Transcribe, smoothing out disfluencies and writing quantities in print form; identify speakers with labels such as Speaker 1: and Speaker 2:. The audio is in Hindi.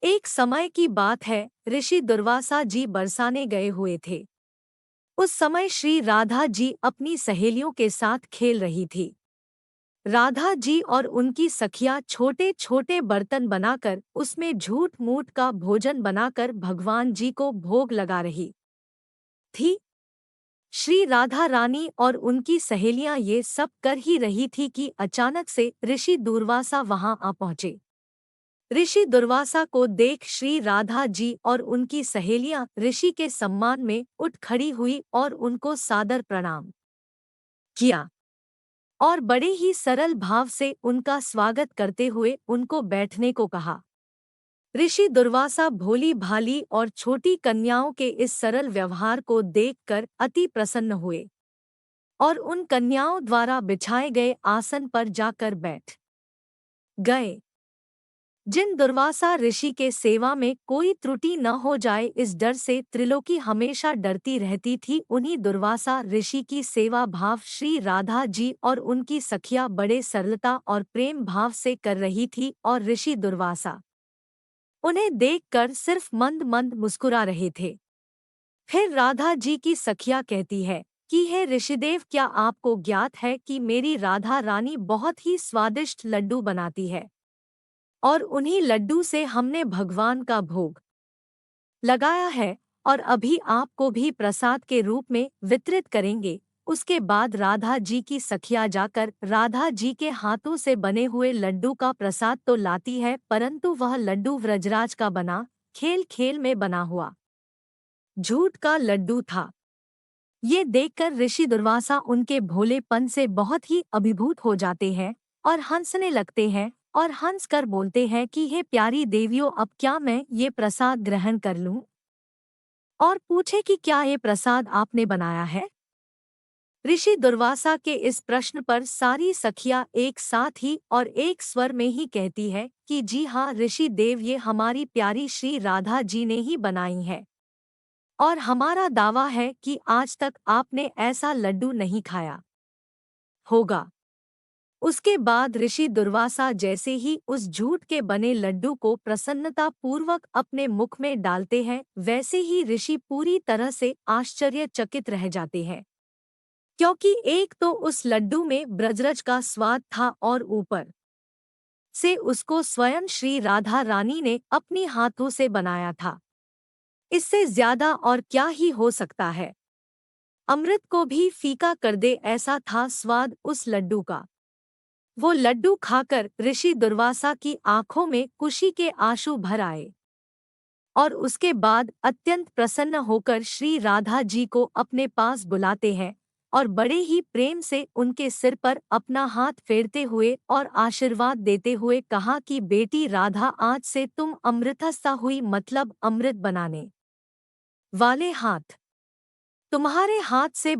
Speaker 1: एक समय की बात है, ऋषि दुर्वासा जी बरसाने गए हुए थे। उस समय श्री राधा जी अपनी सहेलियों के साथ खेल रही थी। राधा जी और उनकी सखियां छोटे छोटे बर्तन बनाकर उसमें झूठ मूठ का भोजन बनाकर भगवान जी को भोग लगा रही थी। श्री राधा रानी और उनकी सहेलियां ये सब कर ही रही थी कि अचानक से ऋषि दुर्वासा वहां आ पहुंचे। ऋषि दुर्वासा को देख श्री राधा जी और उनकी सहेलियां ऋषि के सम्मान में उठ खड़ी हुई और उनको सादर प्रणाम किया और बड़े ही सरल भाव से उनका स्वागत करते हुए उनको बैठने को कहा। ऋषि दुर्वासा भोली भाली और छोटी कन्याओं के इस सरल व्यवहार को देखकर अति प्रसन्न हुए और उन कन्याओं द्वारा बिछाए गए आसन पर जाकर बैठ गए। जिन दुर्वासा ऋषि के सेवा में कोई त्रुटि न हो जाए इस डर से त्रिलोकी हमेशा डरती रहती थी, उन्हीं दुर्वासा ऋषि की सेवा भाव श्री राधा जी और उनकी सखिया बड़े सरलता और प्रेम भाव से कर रही थी और ऋषि दुर्वासा उन्हें देखकर सिर्फ मंद मंद मुस्कुरा रहे थे। फिर राधा जी की सखिया कहती है कि हे ऋषिदेव, क्या आपको ज्ञात है कि मेरी राधा रानी बहुत ही स्वादिष्ट लड्डू बनाती है और उन्हीं लड्डू से हमने भगवान का भोग लगाया है और अभी आपको भी प्रसाद के रूप में वितरित करेंगे। उसके बाद राधा जी की सखिया जाकर राधा जी के हाथों से बने हुए लड्डू का प्रसाद तो लाती है, परंतु वह लड्डू व्रजराज का बना खेल खेल में बना हुआ झूठ का लड्डू था। ये देखकर ऋषि दुर्वासा उनके भोलेपन से बहुत ही अभिभूत हो जाते हैं और हंसने लगते हैं और हंस कर बोलते हैं कि हे प्यारी देवियों, अब क्या मैं ये प्रसाद ग्रहण कर लूं? और पूछे कि क्या ये प्रसाद आपने बनाया है? ऋषि दुर्वासा के इस प्रश्न पर सारी सखियां एक साथ ही और एक स्वर में ही कहती है कि जी हाँ ऋषि देव, ये हमारी प्यारी श्री राधा जी ने ही बनाई है और हमारा दावा है कि आज तक आपने ऐसा लड्डू नहीं खाया होगा। उसके बाद ऋषि दुर्वासा जैसे ही उस झूठ के बने लड्डू को प्रसन्नता पूर्वक अपने मुख में डालते हैं, वैसे ही ऋषि पूरी तरह से आश्चर्यचकित रह जाते हैं, क्योंकि एक तो उस लड्डू में ब्रजरज का स्वाद था और ऊपर से उसको स्वयं श्री राधा रानी ने अपनी हाथों से बनाया था। इससे ज्यादा और क्या ही हो सकता है? अमृत को भी फीका कर दे ऐसा था स्वाद उस लड्डू का। वो लड्डू खाकर ऋषि दुर्वासा की आंखों में खुशी के आंसू भर आए और उसके बाद अत्यंत प्रसन्न होकर श्री राधा जी को अपने पास बुलाते हैं और बड़े ही प्रेम से उनके सिर पर अपना हाथ फेरते हुए और आशीर्वाद देते हुए कहा कि बेटी राधा, आज से तुम अमृतस्था हुई, मतलब अमृत बनाने वाले हाथ तुम्हारे हाथ से